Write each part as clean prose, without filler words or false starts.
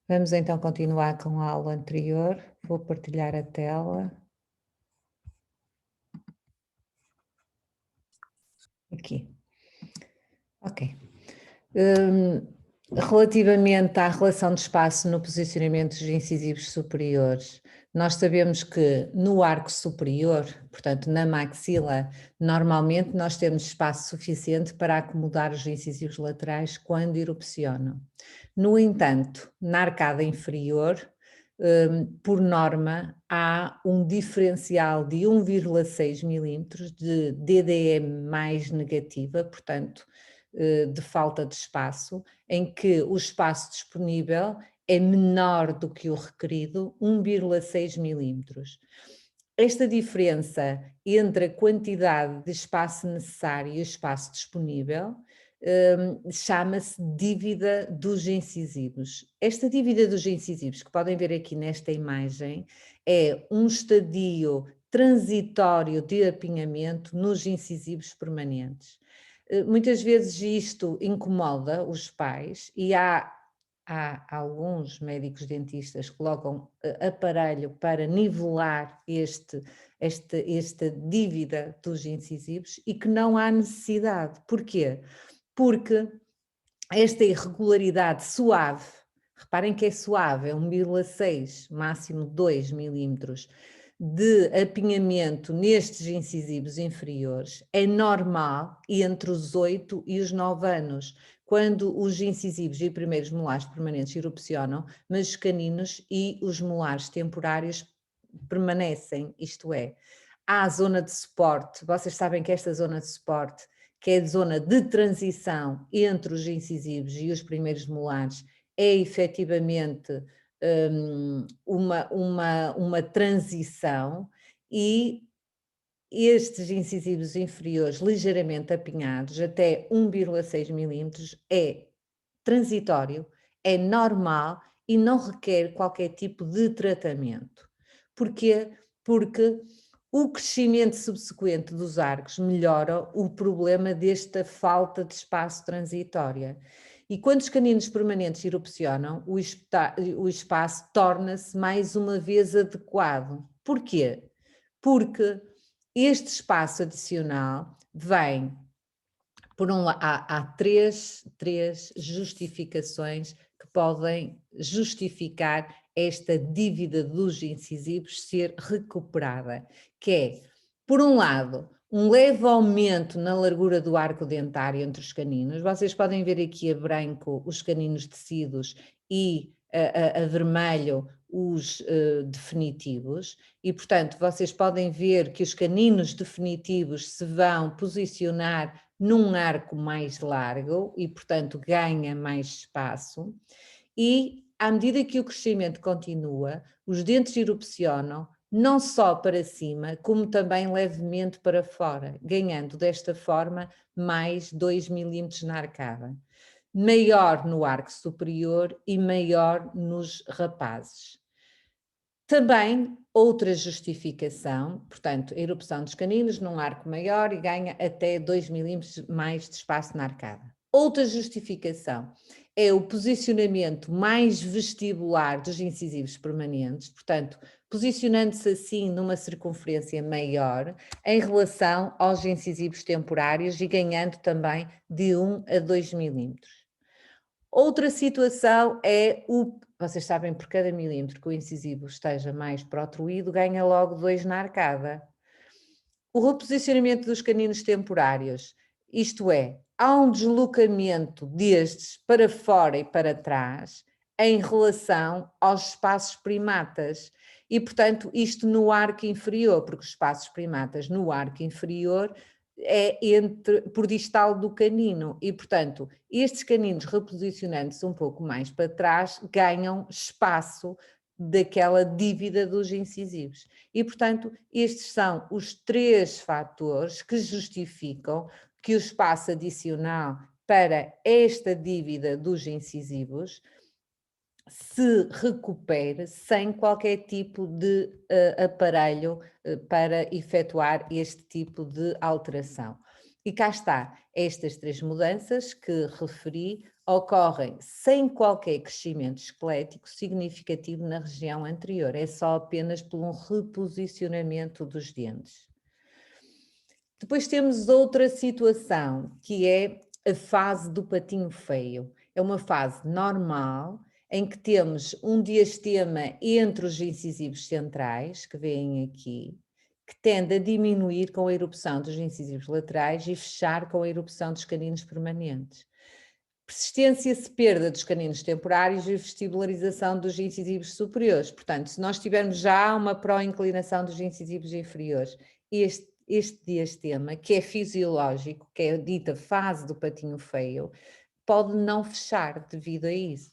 Vamos então continuar com a aula anterior. Vou partilhar a tela. Aqui. Ok. Relativamente à relação de espaço no posicionamento dos incisivos superiores, nós sabemos que no arco superior, portanto na maxila, normalmente nós temos espaço suficiente para acomodar os incisivos laterais quando erupcionam. No entanto, na arcada inferior, por norma, há um diferencial de 1,6 milímetros de DDM mais negativa, portanto, de falta de espaço, em que o espaço disponível é menor do que o requerido, 1,6 milímetros. Esta diferença entre a quantidade de espaço necessário e o espaço disponível chama-se dívida dos incisivos. Esta dívida dos incisivos, que podem ver aqui nesta imagem, é um estadio transitório de apinhamento nos incisivos permanentes. Muitas vezes isto incomoda os pais e há alguns médicos dentistas que colocam aparelho para nivelar esta dívida dos incisivos e que não há necessidade. Porquê? Porque esta irregularidade suave, reparem que é suave, é 1,6, máximo 2 milímetros de apinhamento nestes incisivos inferiores, é normal entre os 8 e os 9 anos, quando os incisivos e primeiros molares permanentes erupcionam, mas os caninos e os molares temporários permanecem, isto é, há a zona de suporte, vocês sabem que esta zona de suporte, que é a zona de transição entre os incisivos e os primeiros molares, é efetivamente uma transição e estes incisivos inferiores ligeiramente apinhados, até 1,6 milímetros, é transitório, é normal e não requer qualquer tipo de tratamento. Porquê? Porque o crescimento subsequente dos arcos melhora o problema desta falta de espaço transitória. E quando os caninos permanentes erupcionam, o espaço torna-se mais uma vez adequado. Porquê? Porque este espaço adicional vem, há três justificações que podem justificar esta dívida dos incisivos ser recuperada, que é, por um lado, um leve aumento na largura do arco dentário entre os caninos. Vocês podem ver aqui a branco os caninos tecidos e a vermelho os definitivos, e portanto vocês podem ver que os caninos definitivos se vão posicionar num arco mais largo e portanto ganha mais espaço, e à medida que o crescimento continua, os dentes erupcionam não só para cima, como também levemente para fora, ganhando desta forma mais 2 milímetros na arcada. Maior no arco superior e maior nos rapazes. Também outra justificação, portanto, a erupção dos caninos num arco maior e ganha até 2 milímetros mais de espaço na arcada. Outra justificação é o posicionamento mais vestibular dos incisivos permanentes, portanto, posicionando-se assim numa circunferência maior em relação aos incisivos temporários e ganhando também de 1 a 2 milímetros. Outra situação é vocês sabem, por cada milímetro que o incisivo esteja mais protruído, ganha logo 2 na arcada. O reposicionamento dos caninos temporários, isto é, há um deslocamento destes para fora e para trás em relação aos espaços primatas. E, portanto, isto no arco inferior, porque os espaços primatas no arco inferior é por distal do canino e, portanto, estes caninos reposicionando-se um pouco mais para trás ganham espaço daquela dívida dos incisivos. E, portanto, estes são os 3 fatores que justificam que o espaço adicional para esta dívida dos incisivos se recupere sem qualquer tipo de aparelho para efetuar este tipo de alteração. E cá está, estas 3 mudanças que referi ocorrem sem qualquer crescimento esquelético significativo na região anterior, é só apenas por um reposicionamento dos dentes. Depois temos outra situação, que é a fase do patinho feio. É uma fase normal, em que temos um diastema entre os incisivos centrais, que vêm aqui, que tende a diminuir com a erupção dos incisivos laterais e fechar com a erupção dos caninos permanentes. Persistência-se perda dos caninos temporários e vestibularização dos incisivos superiores. Portanto, se nós tivermos já uma pró-inclinação dos incisivos inferiores, este diastema, que é fisiológico, que é a dita fase do patinho feio, pode não fechar devido a isso.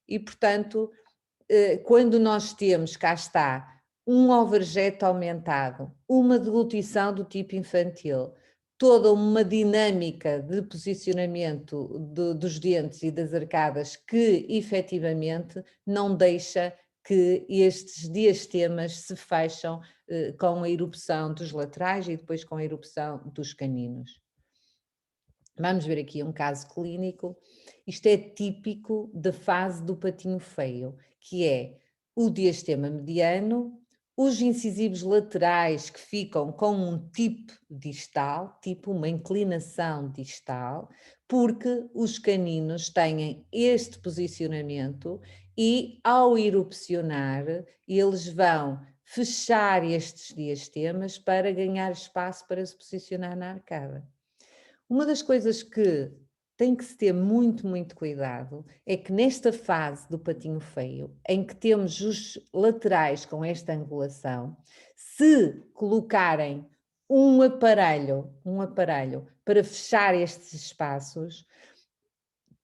E, portanto, quando nós temos, cá está, um overjet aumentado, uma deglutição do tipo infantil, toda uma dinâmica de posicionamento dos dentes e das arcadas que efetivamente não deixa que estes diastemas se fecham com a erupção dos laterais e depois com a erupção dos caninos. Vamos ver aqui um caso clínico. Isto é típico da fase do patinho feio, que é o diastema mediano, os incisivos laterais que ficam com um tipo distal, tipo uma inclinação distal, porque os caninos têm este posicionamento e, ao erupcionar, eles vão fechar estes diastemas para ganhar espaço para se posicionar na arcada. Uma das coisas que tem que se ter muito, muito cuidado é que nesta fase do patinho feio, em que temos os laterais com esta angulação, se colocarem um aparelho para fechar estes espaços,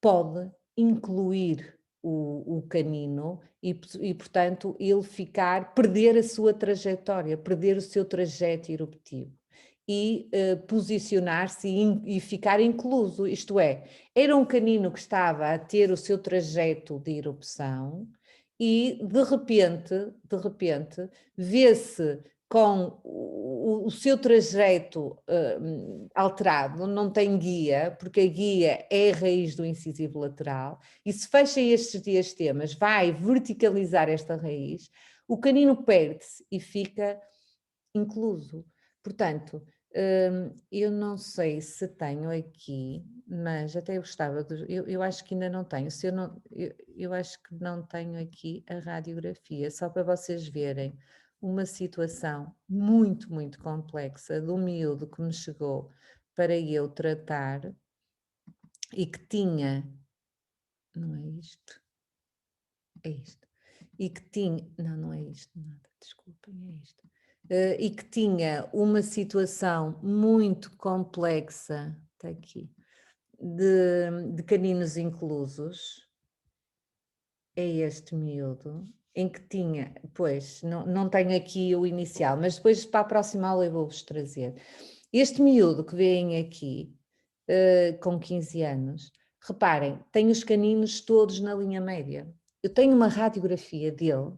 pode incluir o canino e, portanto, ele perder a sua trajetória, perder o seu trajeto eruptivo e posicionar-se e ficar incluso, isto é, era um canino que estava a ter o seu trajeto de erupção e de repente, vê-se com o seu trajeto alterado, não tem guia, porque a guia é a raiz do incisivo lateral, e se fecha estes diastemas, vai verticalizar esta raiz, o canino perde-se e fica incluso. Portanto, eu não sei se tenho aqui, mas até eu gostava de. Eu acho que ainda não tenho. Se eu, não, eu acho que não tenho aqui a radiografia, só para vocês verem uma situação muito, muito complexa de um miúdo que me chegou para eu tratar e que tinha. Não é isto? É isto. E que tinha. Não, não é isto, nada, desculpem, é isto. E que tinha uma situação muito complexa, está aqui, de caninos inclusos, é este miúdo, em que tinha, pois, não tenho aqui o inicial, mas depois para a próxima aula eu vou-vos trazer. Este miúdo que vem aqui, com 15 anos, reparem, tem os caninos todos na linha média. Eu tenho uma radiografia dele,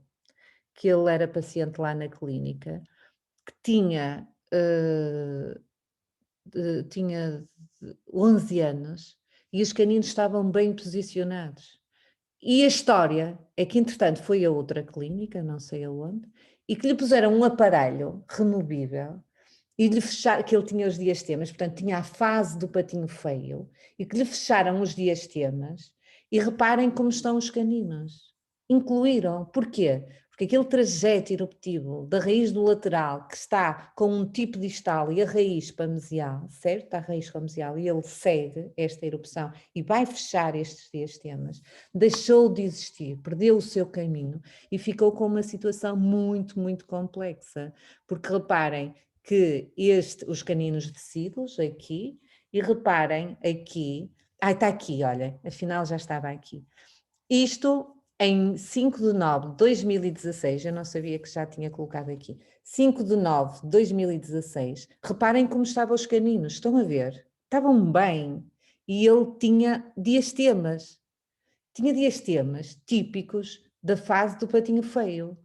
que ele era paciente lá na clínica, que tinha 11 anos e os caninos estavam bem posicionados. E a história é que, entretanto, foi a outra clínica, não sei aonde, e que lhe puseram um aparelho removível e lhe fecharam, que ele tinha os diastemas, portanto, tinha a fase do patinho feio, e que lhe fecharam os diastemas, e reparem como estão os caninos. Incluíram. Porquê? Porque aquele trajeto eruptivo da raiz do lateral, que está com um tipo distal e a raiz pamesial, certo? A raiz pamesial, e ele segue esta erupção e vai fechar estes diastemas, deixou de existir, perdeu o seu caminho e ficou com uma situação muito, muito complexa. Porque reparem que os caninos decíduos aqui, e reparem aqui, está aqui, olha, afinal já estava aqui. Isto em 5 de nove de 2016, eu não sabia que já tinha colocado aqui, 5 de nove de 2016, reparem como estavam os caninos, estão a ver? Estavam bem, e ele tinha diastemas típicos da fase do patinho feio.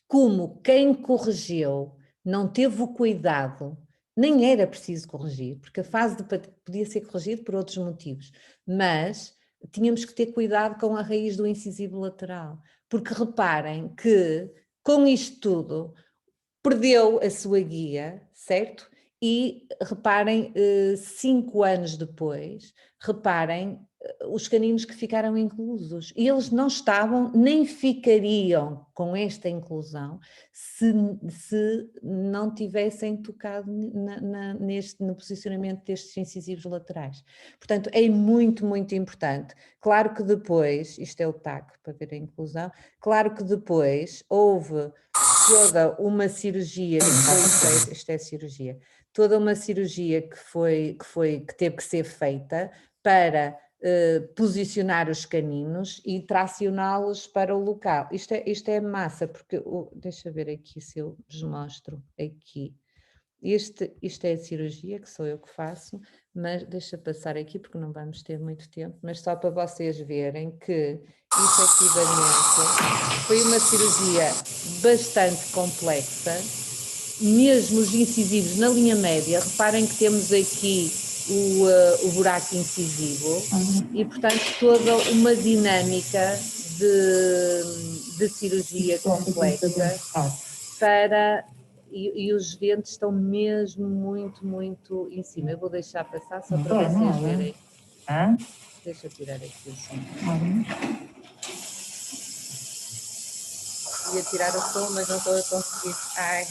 Como quem corrigiu não teve o cuidado nem era preciso corrigir, porque a fase de podia ser corrigido por outros motivos, mas tínhamos que ter cuidado com a raiz do incisivo lateral, porque reparem que com isto tudo perdeu a sua guia, certo? E reparem, 5 anos depois, reparem os caninos que ficaram inclusos. E eles não estavam, nem ficariam com esta inclusão se não tivessem tocado no posicionamento destes incisivos laterais. Portanto, é muito, muito importante. Claro que depois, isto é o TAC para ver a inclusão, claro que depois houve toda uma cirurgia que foi feita, isto é cirurgia, toda uma cirurgia que teve que ser feita para posicionar os caninos e tracioná-los para o local. Isto é massa, porque, deixa ver aqui se eu vos mostro aqui. Isto é a cirurgia, que sou eu que faço, mas deixa passar aqui porque não vamos ter muito tempo, mas só para vocês verem que efetivamente foi uma cirurgia bastante complexa, mesmo os incisivos na linha média, reparem que temos aqui o buraco incisivo e, portanto, toda uma dinâmica de cirurgia complexa para... E os dentes estão mesmo muito, muito em cima. Eu vou deixar passar só para vocês verem. Deixa eu tirar aqui o som. Ia tirar o som, mas não estou a conseguir. Ai.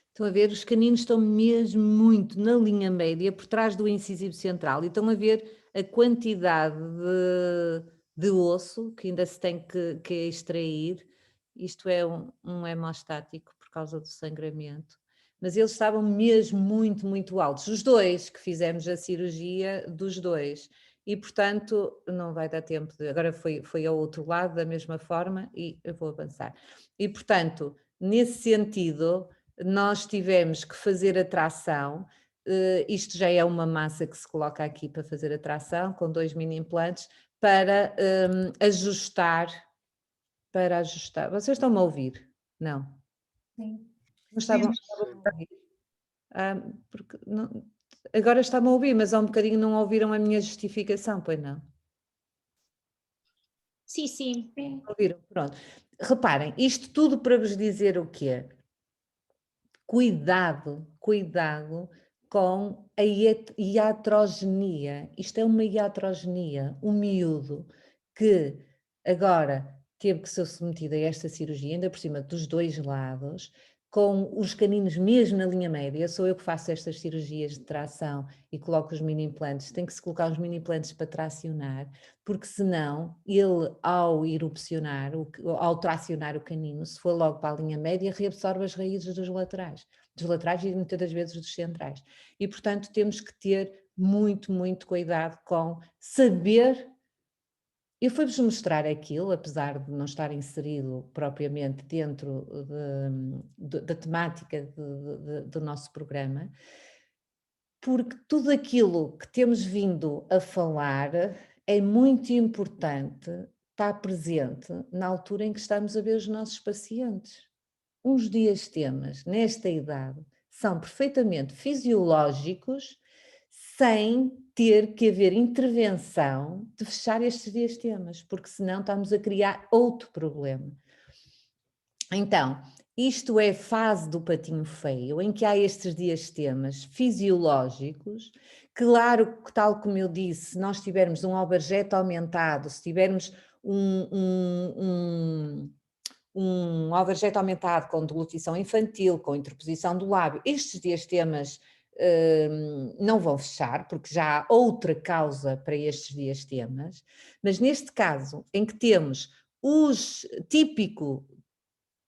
Estão a ver, os caninos estão mesmo muito na linha média, por trás do incisivo central, e estão a ver a quantidade de osso que ainda se tem que extrair. Isto é um hemostático por causa do sangramento. Mas eles estavam mesmo muito, muito altos. Os dois que fizemos a cirurgia, dos dois. E, portanto, não vai dar tempo agora foi ao outro lado da mesma forma e eu vou avançar. E, portanto, nesse sentido, nós tivemos que fazer a tração, isto já é uma massa que se coloca aqui para fazer a tração, com 2 mini implantes, para ajustar, Vocês estão-me a ouvir? Não? Sim. Não estavam a ouvir? Porque não, agora está-me a ouvir, mas há um bocadinho não ouviram a minha justificação, pois não? Sim, sim. Ouviram? Pronto. Reparem, isto tudo para vos dizer o quê? Cuidado com a iatrogenia. Isto é uma iatrogenia, um miúdo que agora teve que ser submetido a esta cirurgia, ainda por cima dos dois lados, com os caninos mesmo na linha média. Sou eu que faço estas cirurgias de tração e coloco os mini implantes. Tem que se colocar os mini implantes para tracionar, porque senão ele, ao erupcionar, ao tracionar o canino, se for logo para a linha média, reabsorve as raízes dos laterais e muitas das vezes dos centrais. E, portanto, temos que ter muito, muito cuidado com saber. Eu fui-vos mostrar aquilo, apesar de não estar inserido propriamente dentro da temática do nosso programa, porque tudo aquilo que temos vindo a falar é muito importante estar presente na altura em que estamos a ver os nossos pacientes. Uns diastemas, nesta idade, são perfeitamente fisiológicos, sem ter que haver intervenção de fechar estes diastemas, porque senão estamos a criar outro problema. Então, Isto é fase do patinho feio, em que há estes diastemas fisiológicos. Claro que, tal como eu disse, se nós tivermos um aubergete aumentado, se tivermos um aubergete aumentado com deglutição infantil, com interposição do lábio, estes diastemas não vão fechar, porque já há outra causa para estes diastemas, mas neste caso, em que temos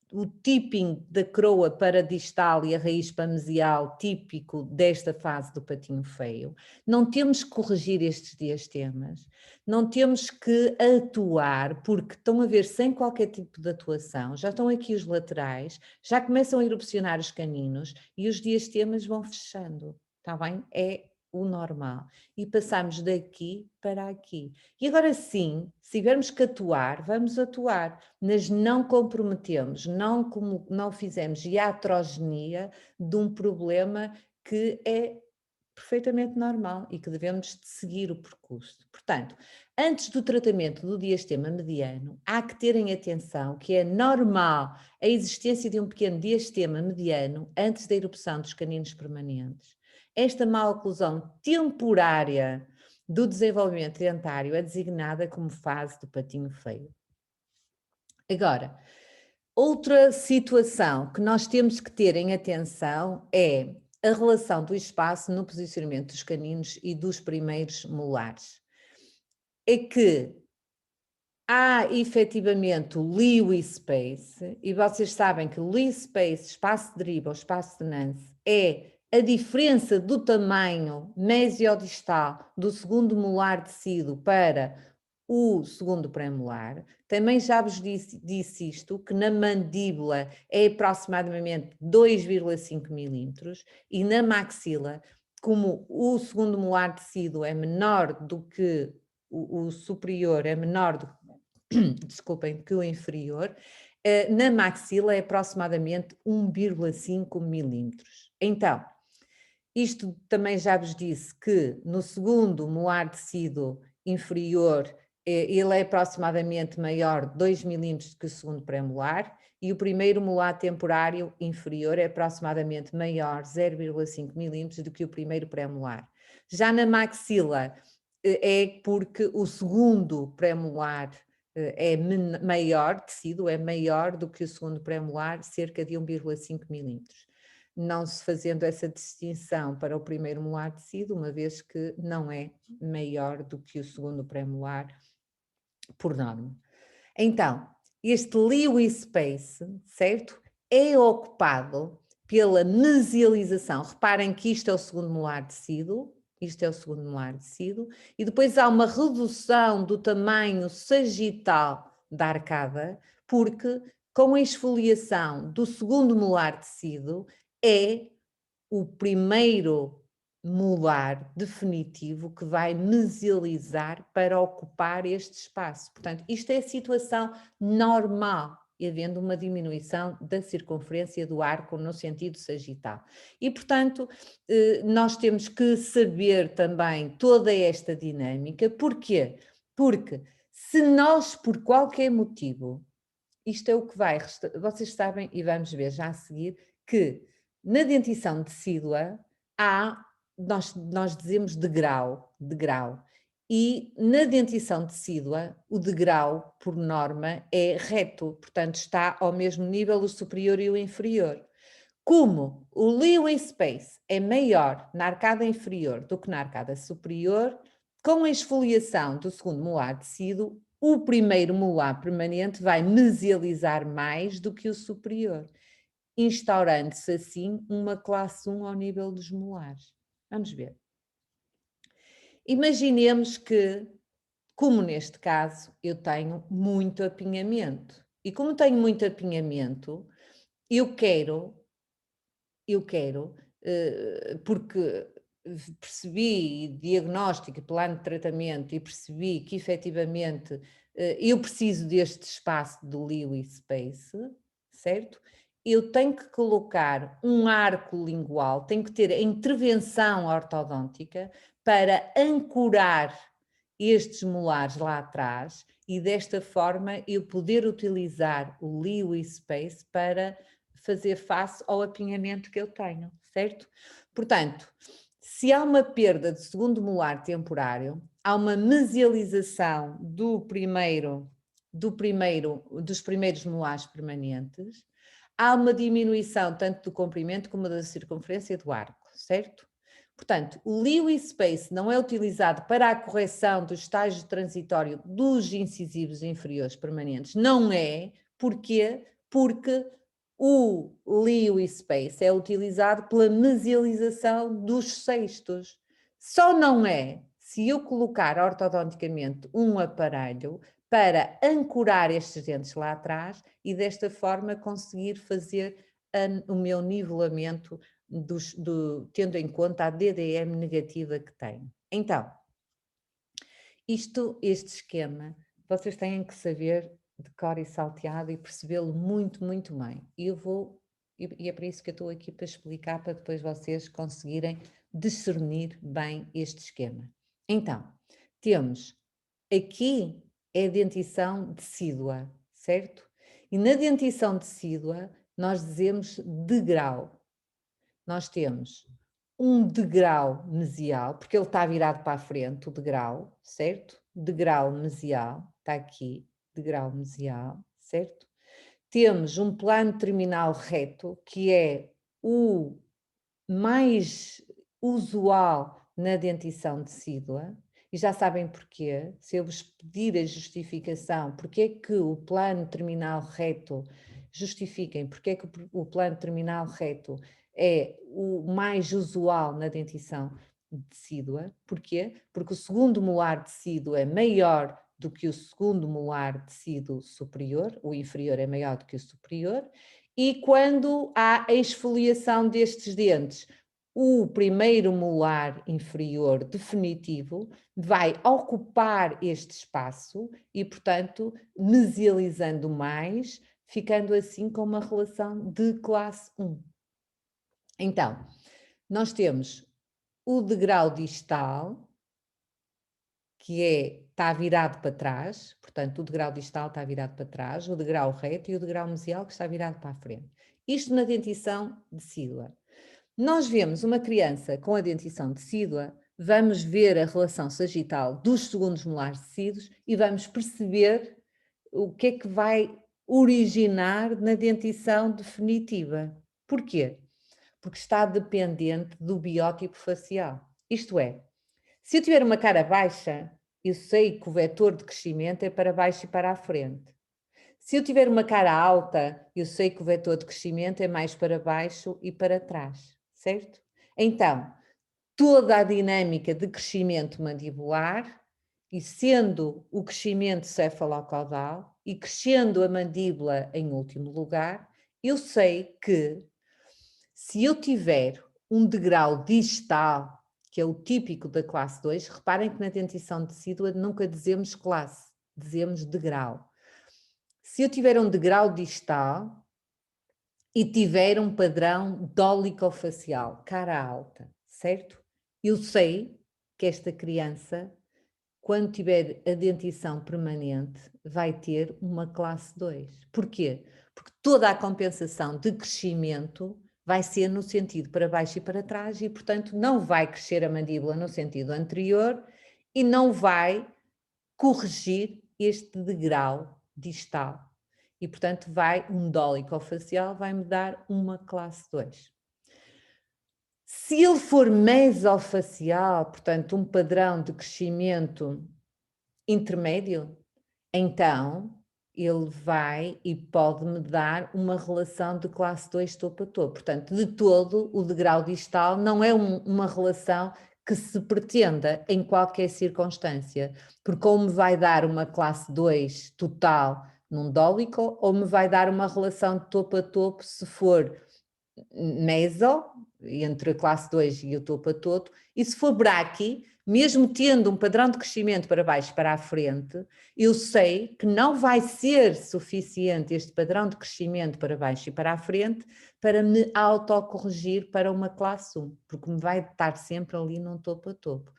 o tipping da croa paradistal e a raiz pamesial típico desta fase do patinho feio, não temos que corrigir estes diastemas, não temos que atuar, porque estão a ver sem qualquer tipo de atuação, já estão aqui os laterais, já começam a erupcionar os caninos e os diastemas vão fechando, está bem? É o normal. E passamos daqui para aqui. E agora sim, se tivermos que atuar, vamos atuar, mas não comprometemos, não fizemos iatrogenia de um problema que é perfeitamente normal e que devemos de seguir o percurso. Portanto, antes do tratamento do diastema mediano, há que terem atenção que é normal a existência de um pequeno diastema mediano antes da erupção dos caninos permanentes. Esta maloclusão temporária do desenvolvimento dentário é designada como fase do patinho feio. Agora, outra situação que nós temos que ter em atenção é a relação do espaço no posicionamento dos caninos e dos primeiros molares. É que há efetivamente o Lewy Space, e vocês sabem que o Lewy Space, espaço de deriva ou espaço de Nance, é a diferença do tamanho mesiodistal do segundo molar tecido para o segundo premolar. Também já vos disse isto, que na mandíbula é aproximadamente 2,5 milímetros e na maxila, como o segundo molar tecido é menor do que o superior, é menor do desculpem, que o inferior, na maxila é aproximadamente 1,5 milímetros. Então, isto também já vos disse que no segundo molar tecido inferior ele é aproximadamente maior 2 milímetros que o segundo premolar e o primeiro molar temporário inferior é aproximadamente maior 0,5 milímetros do que o primeiro premolar. Já na maxila é porque o segundo premolar é maior, tecido é maior do que o segundo premolar, cerca de 1,5 milímetros. Não se fazendo essa distinção para o primeiro molar tecido, uma vez que não é maior do que o segundo premolar por norma. Então, este Lewy Space, certo? É ocupado pela mesialização. Reparem que isto é o segundo molar tecido, isto é o segundo molar tecido, e depois há uma redução do tamanho sagital da arcada, porque com a esfoliação do segundo molar tecido é o primeiro molar definitivo que vai mesializar para ocupar este espaço. Portanto, isto é a situação normal, havendo uma diminuição da circunferência do arco no sentido sagital. E, portanto, nós temos que saber também toda esta dinâmica. Porquê? Porque se nós, por qualquer motivo, isto é o que vai, vocês sabem, e vamos ver já a seguir, que na dentição decídua nós dizemos degrau, e na dentição decídua o degrau, por norma, é reto, portanto está ao mesmo nível o superior e o inferior. Como o Lewy Space é maior na arcada inferior do que na arcada superior, com a esfoliação do segundo molar tecido, o primeiro molar permanente vai mesializar mais do que o superior, instaurando-se assim uma classe 1 ao nível dos molares. Vamos ver. Imaginemos que, como neste caso, eu tenho muito apinhamento. E como tenho muito apinhamento, eu quero, porque percebi diagnóstico, plano de tratamento e percebi que efetivamente eu preciso deste espaço do Lewy Space, certo? Eu tenho que colocar um arco lingual, tenho que ter a intervenção ortodôntica para ancorar estes molares lá atrás e desta forma eu poder utilizar o Lewy Space para fazer face ao apinhamento que eu tenho, certo? Portanto, se há uma perda de segundo molar temporário, há uma mesialização dos primeiros molares permanentes, há uma diminuição tanto do comprimento como da circunferência do arco, certo? Portanto, o Lewis space não é utilizado para a correção do estágio transitório dos incisivos inferiores permanentes. Não é. Porquê? Porque o Lewis space é utilizado pela mesialização dos cestos. Só não é se eu colocar ortodonticamente um aparelho para ancorar estes dentes lá atrás e desta forma conseguir fazer o meu nivelamento tendo em conta a DDM negativa que tenho. Então, este esquema, vocês têm que saber de cor e salteado e percebê-lo muito, muito bem. E é para isso que eu estou aqui para explicar, para depois vocês conseguirem discernir bem este esquema. Então, temos aqui é a dentição decídua, certo? E na dentição decídua nós dizemos degrau. Nós temos um degrau mesial, porque ele está virado para a frente, o degrau, certo? Degrau mesial, está aqui, degrau mesial, certo? Temos um plano terminal reto, que é o mais usual na dentição decídua, e já sabem porquê. Se eu vos pedir a justificação, porque é que o plano terminal reto, justifiquem porque é que o plano terminal reto é o mais usual na dentição decídua. Porquê? Porque o segundo molar decíduo é maior do que o segundo molar decíduo superior, o inferior é maior do que o superior, e quando há a esfoliação destes dentes, o primeiro molar inferior definitivo vai ocupar este espaço e, portanto, mesializando mais, ficando assim com uma relação de classe 1. Então, nós temos o degrau distal, que está virado para trás, portanto, o degrau distal está virado para trás, o degrau reto e o degrau mesial que está virado para a frente. Isto na dentição decídua. Nós vemos uma criança com a dentição decídua, vamos ver a relação sagital dos segundos molares decíduos e vamos perceber o que é que vai originar na dentição definitiva. Porquê? Porque está dependente do biótipo facial. Isto é, se eu tiver uma cara baixa, eu sei que o vetor de crescimento é para baixo e para a frente. Se eu tiver uma cara alta, eu sei que o vetor de crescimento é mais para baixo e para trás, certo? Então, toda a dinâmica de crescimento mandibular, e sendo o crescimento cefalocaudal e crescendo a mandíbula em último lugar, eu sei que se eu tiver um degrau distal, que é o típico da classe 2, reparem que na dentição decídua nunca dizemos classe, dizemos degrau. Se eu tiver um degrau distal e tiver um padrão dólico-facial, cara alta, certo? Eu sei que esta criança, quando tiver a dentição permanente, vai ter uma classe 2. Porquê? Porque toda a compensação de crescimento vai ser no sentido para baixo e para trás e, portanto, não vai crescer a mandíbula no sentido anterior e não vai corrigir este degrau distal. E, portanto, um dólico-facial vai-me dar uma classe 2. Se ele for mesofacial, portanto, um padrão de crescimento intermédio, então ele vai e pode-me dar uma relação de classe 2 topo a topo. Portanto, de todo, o degrau distal não é uma relação que se pretenda em qualquer circunstância, porque ou me vai dar uma classe 2 total num dólico, ou me vai dar uma relação de topo a topo se for meso, entre a classe 2 e o topo a topo, e se for braqui, mesmo tendo um padrão de crescimento para baixo e para a frente, eu sei que não vai ser suficiente este padrão de crescimento para baixo e para a frente para me autocorrigir para uma classe 1, porque me vai estar sempre ali num topo a topo.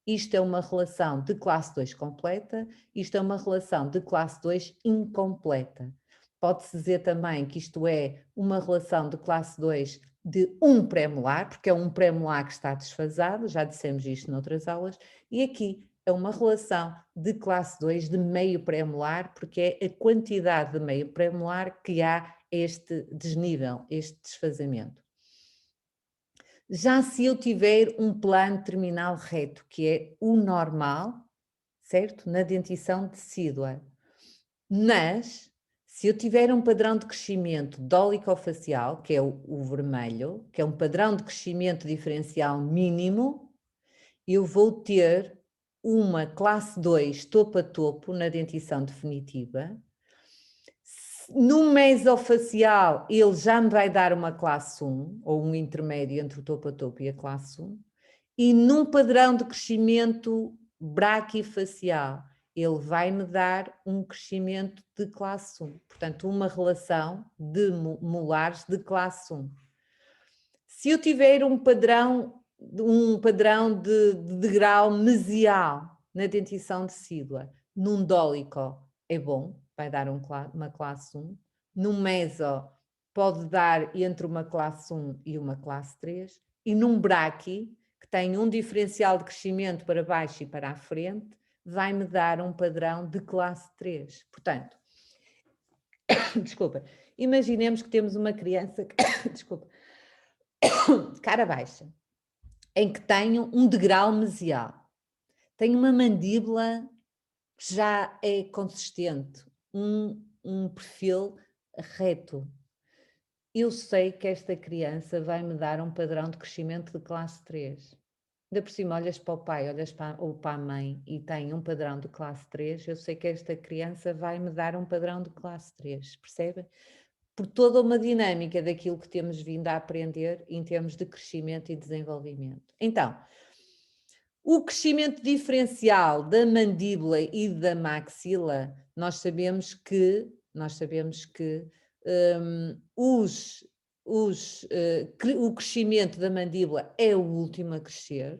Isto é uma relação de classe 2 completa, isto é uma relação de classe 2 incompleta. Pode-se dizer também que isto é uma relação de classe 2 de um pré-molar, porque é um pré-molar que está desfasado, já dissemos isto noutras aulas, e aqui é uma relação de classe 2 de meio pré-molar, porque é a quantidade de meio pré-molar que há este desnível, este desfazamento. Já se eu tiver um plano terminal reto, que é o normal, certo? Na dentição decídua. Mas, se eu tiver um padrão de crescimento dólico-facial, que é o vermelho, que é um padrão de crescimento diferencial mínimo, eu vou ter uma classe 2 topo a topo na dentição definitiva. No mesofacial, ele já me vai dar uma classe 1, ou um intermédio entre o topo a topo e a classe 1, e num padrão de crescimento braquifacial, ele vai me dar um crescimento de classe 1, portanto, uma relação de molares de classe 1. Se eu tiver um padrão de degrau mesial na dentição decídua, num dólico é bom, vai dar uma classe 1. Num meso pode dar entre uma classe 1 e uma classe 3. E num braqui, que tem um diferencial de crescimento para baixo e para a frente, vai-me dar um padrão de classe 3. Portanto, desculpa, imaginemos que temos uma criança, desculpa, de cara baixa, em que tenho um degrau mesial. Tenho uma mandíbula que já é consistente, um perfil reto. Eu sei que esta criança vai me dar um padrão de crescimento de classe 3. Ainda por cima, olhas para o pai, ou para a mãe e tem um padrão de classe 3, eu sei que esta criança vai me dar um padrão de classe 3, percebe? Por toda uma dinâmica daquilo que temos vindo a aprender em termos de crescimento e desenvolvimento. Então, o crescimento diferencial da mandíbula e da maxila, nós sabemos que o crescimento da mandíbula é o último a crescer,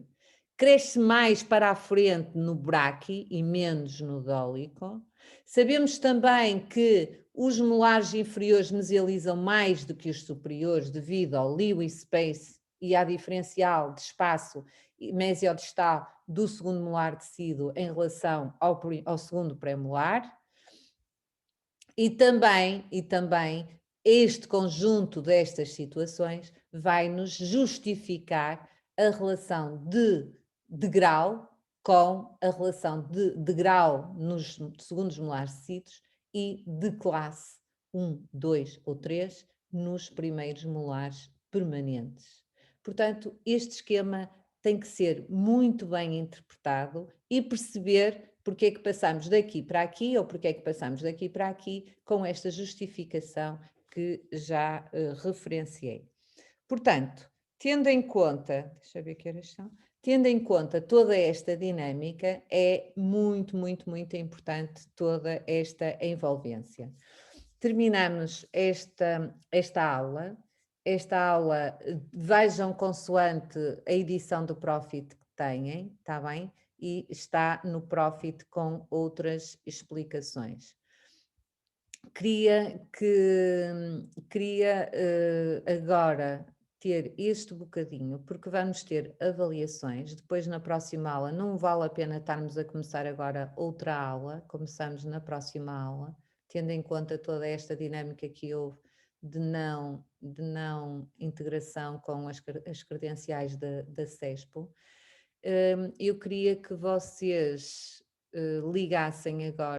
cresce mais para a frente no braqui e menos no dólico. Sabemos também que os molares inferiores mesializam mais do que os superiores devido ao Lewis space e à diferencial de espaço mesiodistal do segundo molar tecido em relação ao segundo pré-molar. E também este conjunto destas situações vai nos justificar a relação de degrau com a relação de degrau nos segundos molares tecidos e de classe 1, 2 ou 3 nos primeiros molares permanentes. Portanto, este esquema tem que ser muito bem interpretado e perceber porque é que passamos daqui para aqui ou porque é que passamos daqui para aqui com esta justificação que já referenciei. Portanto, tendo em conta, deixa eu ver que horas são, tendo em conta toda esta dinâmica, é muito, muito, muito importante toda esta envolvência. Terminamos esta aula. Esta aula, vejam consoante a edição do Profit que têm, está bem? E está no Profit com outras explicações. Queria agora ter este bocadinho, porque vamos ter avaliações, depois na próxima aula, não vale a pena estarmos a começar agora outra aula, começamos na próxima aula, tendo em conta toda esta dinâmica que houve de não integração com as credenciais da CESPO. Eu queria que vocês ligassem agora